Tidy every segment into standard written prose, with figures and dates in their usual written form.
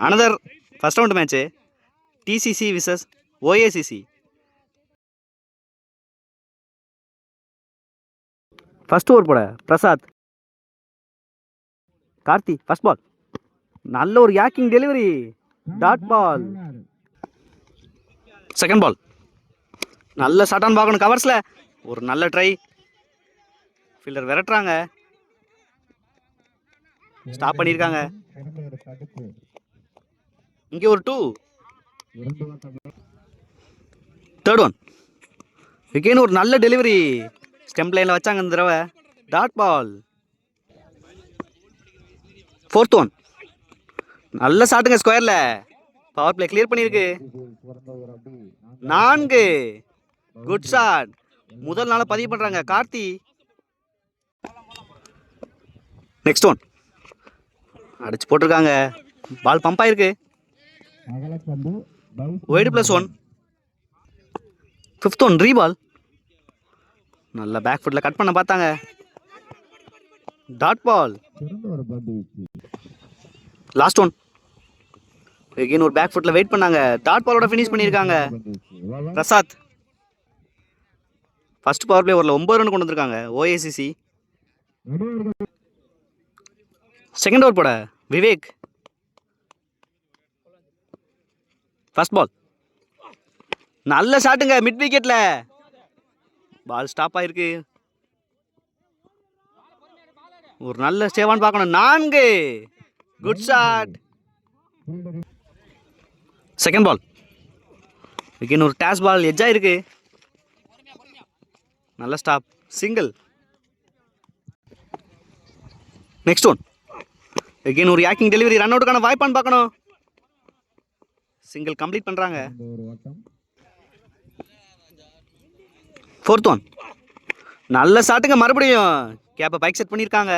another first round match TCC vs OACC. First over போட Prasad. Karthi first ball. நல்ல ஒரு yorking delivery. Dot ball. Second ball. நல்ல shot on பார்க்கணும் கவர்ஸ்ல. ஒரு நல்ல ட்ரை. ஃபீல்டர் விரட்டுறாங்க. ஸ்டாப் பண்ணியிருக்காங்க. இங்கே ஒரு 2. Third one. விக்கெட் ஒரு நல்ல டெலிவரி. ஸ்டெம்ப் லைனில் வச்சாங்க இந்த தடவை. Dot ball. Fourth one. நல்ல ஷாட்டுங்க ஸ்கொயரில். பவர் பிளே கிளியர் பண்ணியிருக்கு. 4. Good shot. முதல் நாளை பதிவு பண்ணுறாங்க கார்த்தி. Next one. அடிச்சு போட்டிருக்காங்க. பால் பம்ப் ஆயிருக்கு. ஒய்டு +1. Fifth one reball. நல்ல பேக் ஃபுட்டில் கட் பண்ண பார்த்தாங்க. Dot ball. Last one. Again ஒரு பேக் ஃபுட்டில் வெயிட் பண்ணாங்க. டாட் பாலோட ஃபினிஷ் பண்ணியிருக்காங்க பிரசாத். ஃபர்ஸ்ட் பவர் பிளே ஓவரில் 9 ரன் கொண்டு வந்திருக்காங்க OACC. செகண்ட் ஓவர் போட விவேக். First ball. நல்ல ஷாட்டுங்க மிட் விக்கெட்டில். பால் ஸ்டாப் ஆயிருக்கு. ஒரு நல்ல சேவான் பார்க்கணும். 4. Good shot. Second ball. Wicket ஒரு டேஸ் பால் எட்ஜ் ஆயிருக்கு. நல்ல stop. Single. Next one. Wicket ஒரு யாக்கிங் டெலிவரி. ரன் அவுட்டுக்கான வாய்ப்பான்னு பார்க்கணும். சிங்கிள் கம்ப்ளீட் பண்ணுறாங்க. Fourth one. நல்ல ஷாட்டுங்க மறுபடியும். கேப்பை பைக் செட் பண்ணியிருக்காங்க.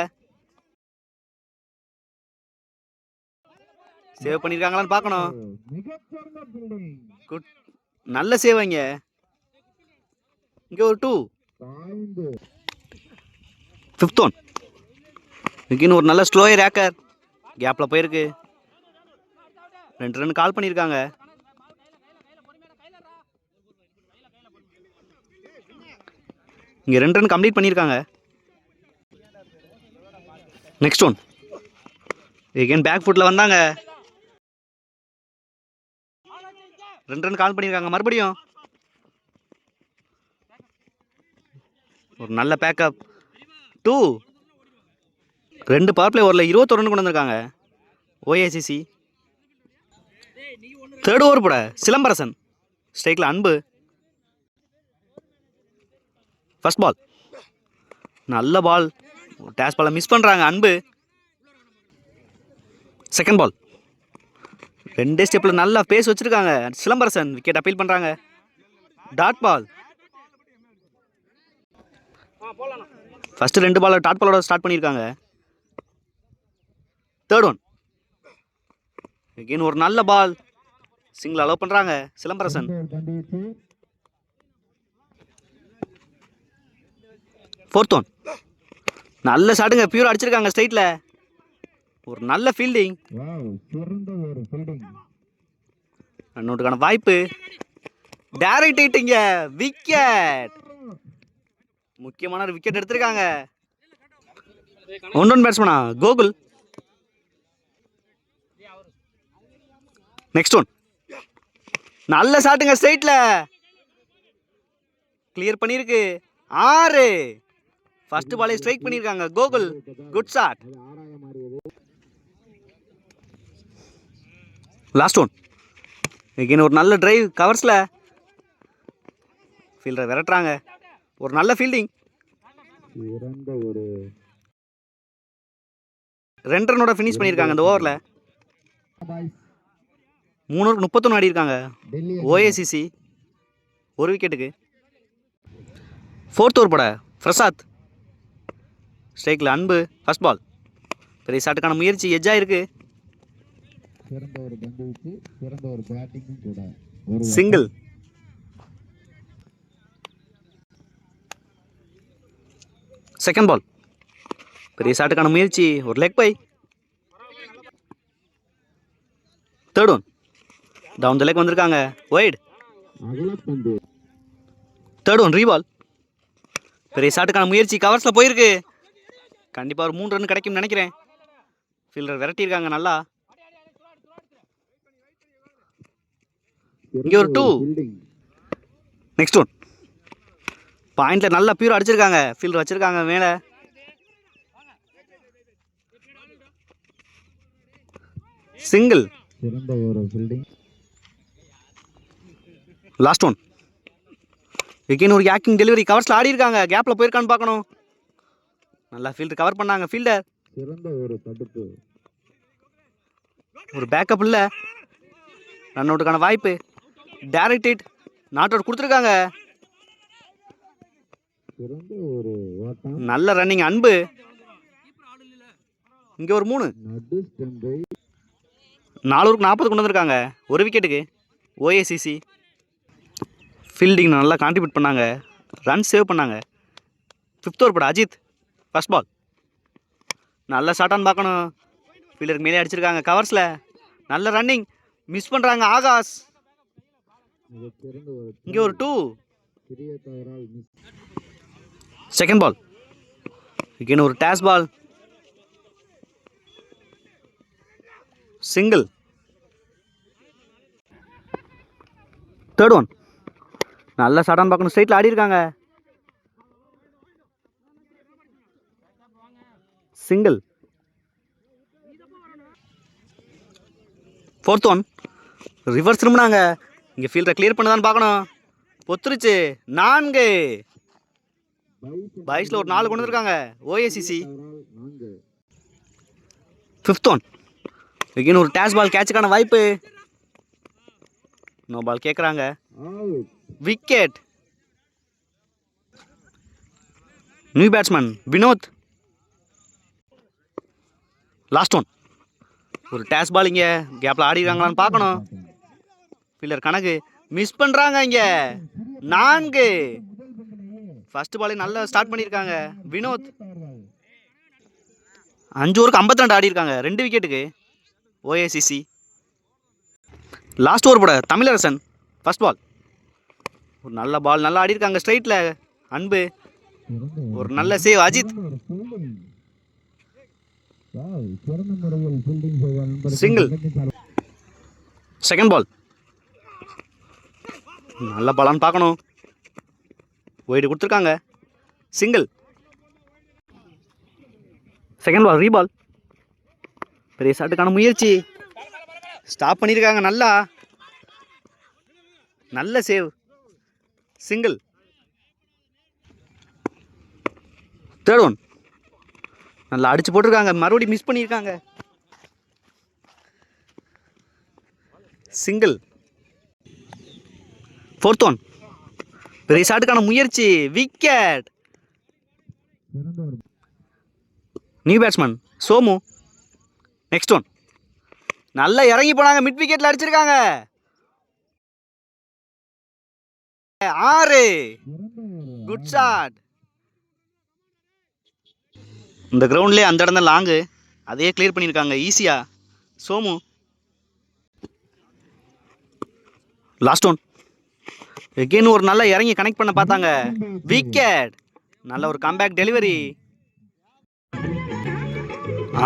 சேவ் பண்ணியிருக்காங்களான்னு பார்க்கணும். குட். நல்ல சேவ் இங்கே. ஒரு 2. Fifth one. விக்கெட் ஒரு நல்ல ஸ்லோயர் ஏக்கர். கேப்பில் போயிருக்கு. 2 ரன் கால் பண்ணியிருக்காங்க. இங்கே 2 ரன் கம்ப்ளீட் பண்ணியிருக்காங்க. Next one. எகைன் பேக் ஃபுட்டில் வந்தாங்க. 2 ரன் கால் பண்ணியிருக்காங்க மறுபடியும். ஒரு நல்ல பேக்கப். 2. 2 பவர் பிளே ஓவரில் 21 ரன் கொண்டு வந்திருக்காங்க OACC. தேர்ட் ஓவர் போட சிலம்பரசன். ஸ்ட்ரைக்கில் அன்பு. First ball. நல்ல பால். டேஸ் பாலை மிஸ் பண்ணுறாங்க அன்பு. Second ball. 2 ஸ்டெப்பில் நல்லா பேஸ் வச்சுருக்காங்க சிலம்பரசன். விக்கெட் அப்பீல் பண்ணுறாங்க. Dot ball. First 2 ball dot பாலோட ஸ்டார்ட் பண்ணியிருக்காங்க. Third one. எகைன் ஒரு நல்ல பால். சிங்கிள் அலோவ் பண்ணுறாங்க சிலம்பரசன். Fourth one. நல்ல ஷாட்டுங்க. பியூர் அடிச்சிருக்காங்க ஸ்ட்ரைட்டில். ஒரு நல்ல ஃபீல்டிங். ரன்அவுட்டுக்கான வாய்ப்பு. டைரக்ட் ஹிட்டிங்க. விக்கெட். முக்கியமான ஒரு விக்கெட் எடுத்திருக்காங்க. 1 பேட்ஸ்மேனா கோகுல். Next one. நல்ல ஷாட்டுங்க ஸ்ட்ரைட்ல. கிளியர் பண்ணியிருக்கு. 6. ஃபர்ஸ்ட் பாலே ஸ்ட்ரைக் பண்ணியிருக்காங்க Gokul. Good shot. Last one. Again ஒரு நல்ல டிரைவ் கவர்ஸில். ஃபீல்டரை விரட்டுறாங்க. ஒரு நல்ல ஃபீல்டிங். 2 ரனோட ஃபினிஷ் பண்ணியிருக்காங்க இந்த ஓவரில். 331 ஆடி இருக்காங்க OACC. 1 விக்கெட்டுக்கு. ஃபோர்த் ஓவர் போட பிரசாத். ஸ்ட்ரைக்கில் அன்பு. First ball. பெரிய ஷாட்டுக்கான முயற்சி எட்ஜாக இருக்கு. சிங்கிள். Second ball. பெரிய ஷாட்டுக்கான முயற்சி. ஒரு leg bye. Third one down the leg வந்திருக்காங்க ஒயிட். Third one reball. பெரிய ஷாட்டுக்கான முயற்சி கவர்ஸில் போயிருக்கு. கண்டிப்பாக ஒரு 3 ரன் கிடைக்கும்னு நினைக்கிறேன். ஃபீல்டர் விரட்டியிருக்காங்க நல்லா. இங்கே ஒரு 2. நெக்ஸ்ட் ஒன் பாயிண்ட்ல நல்லா பியூர் அடிச்சிருக்காங்க. ஃபீல்டர் வச்சிருக்காங்க மேலே. சிங்கிள். லாஸ்ட் ஒன் எகெயின் ஒரு யாக்கிங் டெலிவரி. கவர்ஸில் ஆடி இருக்காங்க. கேப்பில் போயிருக்கான்னு பார்க்கணும். நல்லா ஃபீல்டர் கவர் பண்ணாங்க. ஃபீல்டர் ஒரு பேக்கப் இல்லை. ரன் அவுட்டுக்கான வாய்ப்பு. Direct hit. நாட் அவுட் கொடுத்துருக்காங்க. நல்ல ரன்னிங் அன்பு. இங்கே ஒரு 3. 440 கொண்டு வந்திருக்காங்க ஒரு விக்கெட்டுக்கு. ஓஏசிசி ஃபீல்டிங் நல்லா கான்ட்ரிபியூட் பண்ணாங்க. ரன் சேவ் பண்ணாங்க. 5th ஓவர் போட அஜித். ஃபர்ஸ்ட் பால் நல்ல ஷாட்டான்னு பார்க்கணும். ஃபீல்டருக்கு மேலே அடிச்சிருக்காங்க. கவர்ஸில் நல்ல ரன்னிங். மிஸ் பண்ணுறாங்க ஆகாஷ். இங்கே ஒரு 2. செகண்ட் பால் இங்கே ஒரு டேஸ் பால். சிங்கிள். தேர்ட் ஒன் நல்ல ஷாட்டான்னு பார்க்கணும். ஸ்ட்ரைட்டில் ஆடி இருக்காங்க. சிங்கிள். ஃபோர்த் ஒன் ரிவர்ஸ் திரும்பினாங்க. இங்கே ஃபீல்டரை கிளியர் பண்ணதான்னு பார்க்கணும். பொத்துருச்சு. 4. பைஸில் ஒரு 4 கொண்டு வந்திருக்காங்க ஓஏசிசி. 5th ஒன் எகெயின் ஒரு டேஸ் பால். கேட்சுக்கான வாய்ப்பு. நோ பால் கேட்குறாங்க. Wicket. New batsman Vinod. Last one ஒரு டேஸ் பால். இங்கே கேப்பில் ஆடிடுறாங்களான்னு பார்க்கணும். ஃபீல்டர் கணக்கு மிஸ் பண்ணுறாங்க. இங்கே 4. ஃபர்ஸ்ட் பாலே நல்லா ஸ்டார்ட் பண்ணியிருக்காங்க வினோத். 5 ஓவருக்கு 52 ஆடி இருக்காங்க 2 விக்கெட்டுக்கு ஓஏசிசி. லாஸ்ட் ஓவர் போட தமிழரசன். ஃபர்ஸ்ட் பால் ஒரு நல்ல பால். நல்லா ஆடி இருக்காங்க ஸ்ட்ரைட்டில் அன்பு. ஒரு நல்ல save Ajith. Single. Second ball நல்ல பாலான்னு பார்க்கணும். ஒயிட் கொடுத்துருக்காங்க. சிங்கிள். Second ball reball. பெரிய ஷாட்டுக்கான முயற்சி. ஸ்டாப் பண்ணியிருக்காங்க. நல்ல சேவ். சிங்கிள். தேர்ட் ஒன் நல்லா அடிச்சு போட்டிருக்காங்க. மறுபடியும் மிஸ் பண்ணியிருக்காங்க. சிங்கிள். ஃபோர்த் ஒன் பெரிய ஷாட்டுக்கான முயற்சி. Wicket. New batsman Somu. Next one நல்லா இறங்கி போனாங்க. மிட் விக்கெட்ல அடிச்சிருக்காங்க. 6. Good shot. இந்த கிரவுண்ட்லேயே அந்த இடம் தான் லாங்கு. அதையே கிளியர் பண்ணியிருக்காங்க ஈஸியா சோமு. லாஸ்ட் ஒன் எகெயின் ஒரு நல்லா இறங்கி கனெக்ட் பண்ண பார்த்தாங்க. விக்கெட். நல்ல ஒரு கம்பேக் டெலிவரி.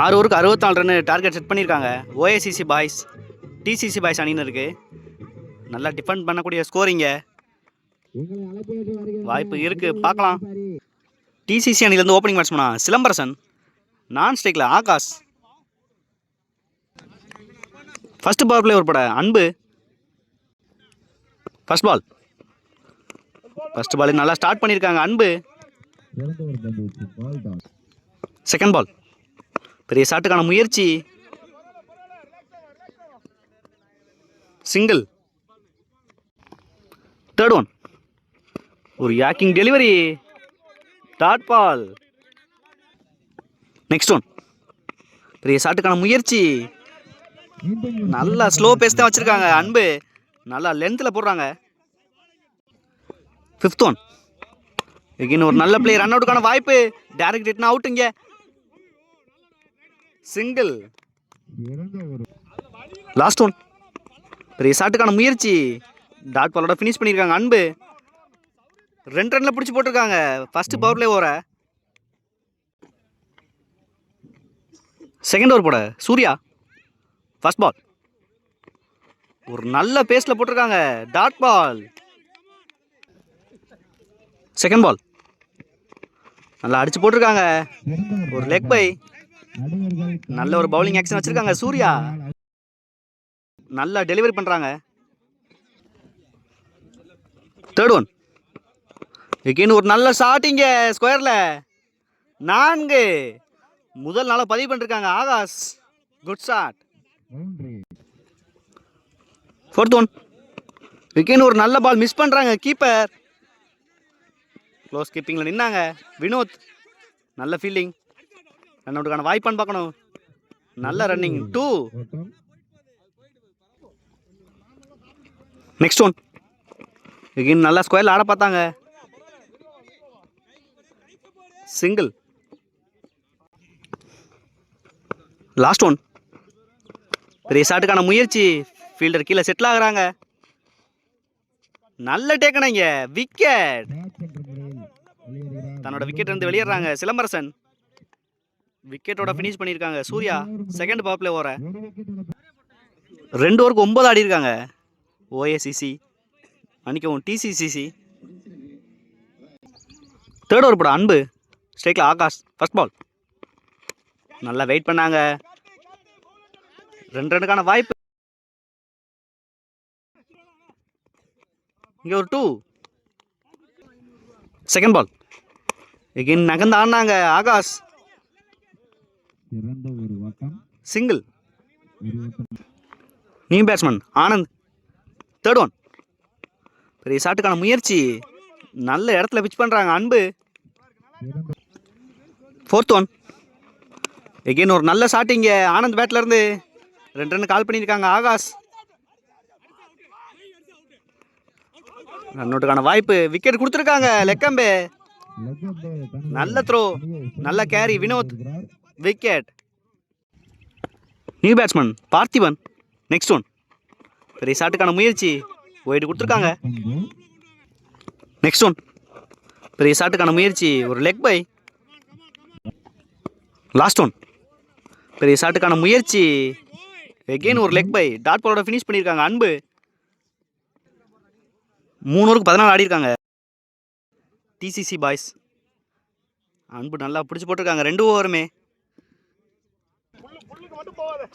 6 ஓவருக்கு 64 ரன் டார்கெட் செட் பண்ணியிருக்காங்க ஓஏசிசி பாய்ஸ். டிசிசி பாய்ஸ் அணியினருக்கு நல்லா டிஃபெண்ட் பண்ணக்கூடிய ஸ்கோரிங்க. வாய்ப்பு இருக்கு பார்க்கலாம். டிசிசி அணிலேருந்து ஓப்பனிங் பேட்ஸ்மேனா சிலம்பரசன். நான் ஸ்ட்ரைக்கில் ஆகாஷ். ஃபர்ஸ்ட் பவர் பிளே உட்பட அன்பு. ஃபர்ஸ்ட் பால் நல்லா ஸ்டார்ட் பண்ணியிருக்காங்க அன்பு. செகண்ட் பால் பெரிய ஷாட்டுக்கான முயற்சி. சிங்கிள். தேர்ட் ஒன் ஒரு yorking delivery. Dot ball. Next one பெரிய ஷாட்டுக்கான முயற்சி. நல்லா ஸ்லோ பேஸ் தான் வச்சிருக்காங்க அன்பு. நல்லா லென்த்தில் போடுறாங்க. 5th ஒன் எகெயின் ஒரு நல்ல பிளே. ரன் அவுட்டுக்கான வாய்ப்பு. டைரக்ட் ஹிட்னா அவுட். இங்கே சிங்கிள். லாஸ்ட் ஒன் பெரிய ஷாட்டுக்கான முயற்சி. டாட் பாலோட ஃபினிஷ் பண்ணியிருக்காங்க அன்பு. 2 ரன்ல பிடிச்சி போட்டிருக்காங்க ஃபர்ஸ்ட் பவர் பிளே ஓவரை. செகண்ட் ஓவர் போட சூர்யா. ஃபர்ஸ்ட் பால் ஒரு நல்ல பேஸ்ல போட்டிருக்காங்க. Dot ball. செகண்ட் பால் நல்லா அடிச்சு போட்டிருக்காங்க. ஒரு லெக் பை. நல்ல ஒரு பவுலிங் ஆக்ஷன் வச்சிருக்காங்க சூர்யா. நல்லா டெலிவரி பண்றாங்க. Third one. எகெயின் ஒரு நல்ல ஷாட் இங்க ஸ்கொயர்ல. 4. முதல் நாள பதிவு பண்ணிருக்காங்க Akash. Good shot. Fourth one. Again ஒரு நல்ல பால் மிஸ் பண்றாங்க கீப்பர். க்ளோஸ் கீப்பிங்ல நின்னாங்க வினோத். நல்ல ஃபீல்டிங். ரன் அவுட்டுக்கான வாய்ப்பான்னு பார்க்கணும். நல்ல ரன்னிங். 2. Next one. எகெயின் நல்லா ஸ்கொயர்ல ஆட பார்த்தாங்க. சிங்கிள். Last one. பெரிய ஷாட்டுக்கான முயற்சி. ஃபீல்டர் கீழே செட்டில் ஆகுறாங்க. நல்ல டேக்கணைங்க. விக்கெட். தன்னோட விக்கெட் இருந்து வெளியேறாங்க சிலம்பரசன். விக்கெட்டோட ஃபினிஷ் பண்ணியிருக்காங்க சூர்யா. செகண்ட் பவர் பிளே ஓவரை 2 ஓவருக்கு 9 ஆடி இருக்காங்க. ஓஏசிசி மன்னிக்கவும் டிசிசிசி. தேர்ட் ஓவர் போட அன்பு. ஸ்ட்ரைக்கில் ஆகாஷ். ஃபர்ஸ்ட் பால் நல்லா வெயிட் பண்ணாங்க. 2 ரன்னுக்கான வாய்ப்பு. இங்கே ஒரு 2. செகண்ட் பால் எகெயின் நகர்ந்து ஆடினாங்க Akash. Single. New batsman Anand. Third one. பெரிய ஷாட்டுக்கான முயற்சி. நல்ல இடத்துல பிச் பண்ணுறாங்க அன்பு. Fourth one. எகெயின் ஒரு நல்ல ஷாட் இங்கே ஆனந்த் பேட்ல இருந்து. 2 ரன் கால் பண்ணியிருக்காங்க ஆகாஷ். ரன்னோட்டுக்கான வாய்ப்பு. விக்கெட் கொடுத்துருக்காங்க லெக்கம்பே. நல்ல த்ரோ. நல்ல carry Vinod. Wicket. New batsman Parthiban. Next one. பெரிய ஷாட்டுக்கான முயற்சி. ஒயிட் கொடுத்துருக்காங்க. Next one. பெரிய ஷாட்டுக்கான முயற்சி. ஒரு லெக் பை. Last one. பெரிய ஷாட்டுக்கான முயற்சி. எகெயின் ஒரு லெக் பை. டாட் பாலோட ஃபினிஷ் பண்ணியிருக்காங்க அன்பு. 3 ஓவருக்கு 14 ஆடி இருக்காங்க டிசிசி பாய்ஸ். அன்பு நல்லா பிடிச்சி போட்டிருக்காங்க 2 ஓவருமே.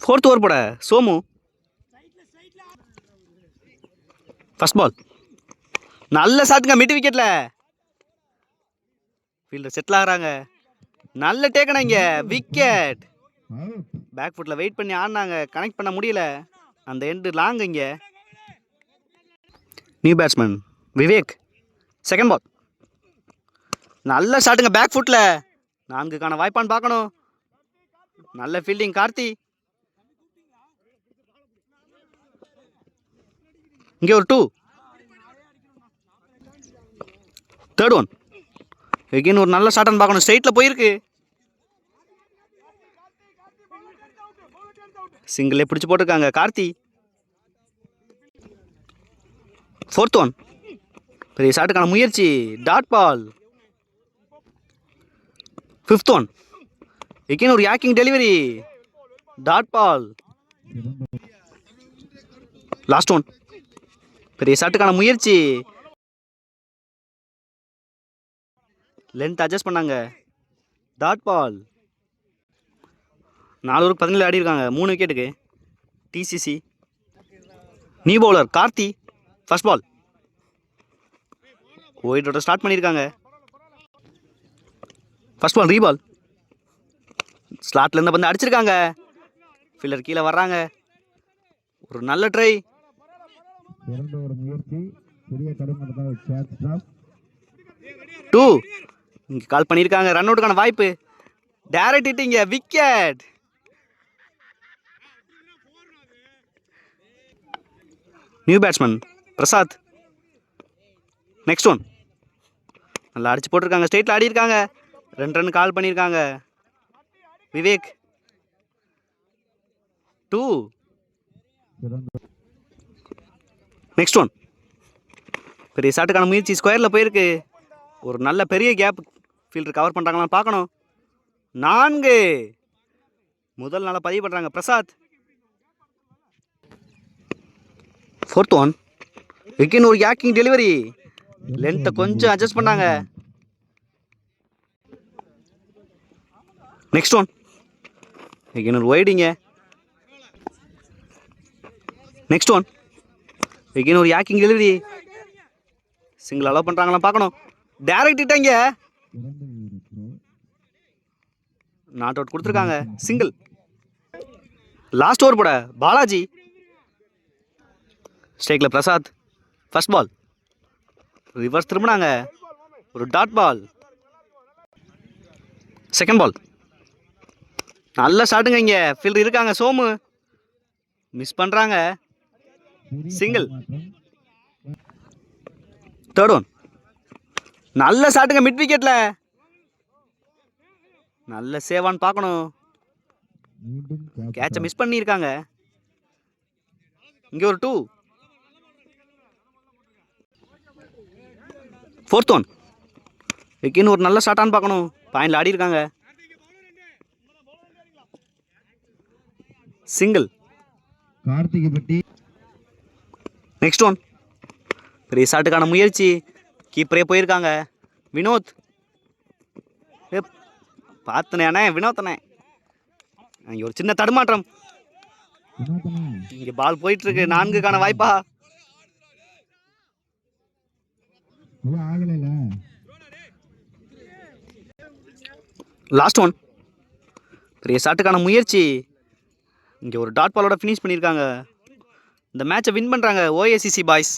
ஃபோர்த் ஓவர் போட சோமு. ஃபர்ஸ்ட் பால் நல்ல ஷாட்டுங்க மிட் விக்கெட்ல. ஃபீல்டர் செட்டில் ஆகுறாங்க. நல்ல டேக்கனா இங்க. விக்கெட். பேக் ஃபுட்ல வெயிட் பண்ணி ஆடினாங்க. கனெக்ட் பண்ண முடியல. அந்த எண்டு லாங் இங்க. New batsman Vivek. Second ball நல்ல ஷாட்டுங்க பேக் ஃபுட்ல. 4க்கான வாய்ப்பான்னு பார்க்கணும். நல்ல ஃபீல்டிங் கார்த்தி. இங்கே ஒரு 2. Third one. எகெயின் ஒரு நல்ல ஷாட்னு பார்க்கணும். ஸ்ட்ரைட்ல போயிருக்கு. சிங்கிளே பிடிச்சி போட்டிருக்காங்க கார்த்தி. Fourth one. பெரிய ஷாட்டுக்கான முயற்சி. Dot ball. Fifth one. Again ஒரு yorking delivery. Dot ball. Last one. பெரிய ஷாட்டுக்கான முயற்சி. லென்த் அட்ஜஸ்ட் பண்ணாங்க. Dot ball. 4 ஓவருக்கு 17 ஆடி இருக்காங்க 3 விக்கெட்டுக்கு DCC. New bowler Karthi. First ball ஒயிட்டோட ஸ்டார்ட் பண்ணியிருக்காங்க. First ball reball. ஸ்லாட்லேருந்து வந்து அடிச்சிருக்காங்க. ஃபீல்டர் கீழே வர்றாங்க. ஒரு நல்ல ட்ரை. டூ இங்கே கால் பண்ணியிருக்காங்க. ரன் அவுட்டுக்கான வாய்ப்பு. டைரக்ட் ஹிட் இங்கே. Wicket. New batsman Prasad. Next one. நல்லா அடிச்சு போட்டிருக்காங்க. ஸ்ட்ரெயிட்டில் ஆடி இருக்காங்க. 2 ரன் கால் பண்ணியிருக்காங்க. விவேக். 2 next one. பெரிய ஷாட்டுக்கான முயற்சி ஸ்கொயரில் போயிருக்கு. ஒரு நல்ல பெரிய கேப் ஃபீல்டர் கவர் பண்ணுறாங்களான்னு பார்க்கணும். 4. முதல் நாளாக பதிவு பண்ணுறாங்க பிரசாத். 4th one. எகெயின் ஒரு யாக்கிங் டெலிவரி. லென்த்தை கொஞ்சம் அட்ஜஸ்ட் பண்ணாங்க. Next one. எகெயின் ஒரு ஒய்டிங்க. Next one. எகெயின் ஒரு யாக்கிங் டெலிவரி. சிங்கிள் அலோவ் பண்ணுறாங்களா பார்க்கணும். டைரக்ட் இட்டாங்க. நாட் அவுட் கொடுத்துருக்காங்க. சிங்கிள். லாஸ்ட் ஓவர் போட பாலாஜி. ஸ்ட்ரைக்கில் பிரசாத். First ball. ரிவர்ஸ் திரும்பினாங்க. ஒரு டாட் பால். Second ball. நல்ல ஷாட்டுங்க. இங்கே ஃபீல்டர் இருக்காங்க. சோமு மிஸ் பண்ணுறாங்க. சிங்கிள். Third one. நல்ல ஷாட்டுங்க மிட் விக்கெட்டில். நல்ல சேவான்னு பார்க்கணும். கேட்சை மிஸ் பண்ணியிருக்காங்க. இங்கே ஒரு 2. 4th one. எகெயின் ஒரு நல்ல ஷாட்டான்னு பார்க்கணும். பாயிண்டில் ஆடி இருக்காங்க. சிங்கிள். Next one. பெரிய ஷாட்டுக்கான முயற்சி. கீப்பரே போயிருக்காங்க. வினோத். பார்த்தனே வினோத்தனே. இங்கே ஒரு சின்ன தடுமாற்றம். இங்கே பால் போயிட்டு இருக்கு. 4க்கான வாய்ப்பா. Last one. பெரிய ஷாட்டுக்கான முயற்சி. இங்கே ஒரு டாட் பாலோட ஃபினிஷ் பண்ணியிருக்காங்க. இந்த மேட்சை வின் பண்ணுறாங்க ஓஏசிசி பாய்ஸ்.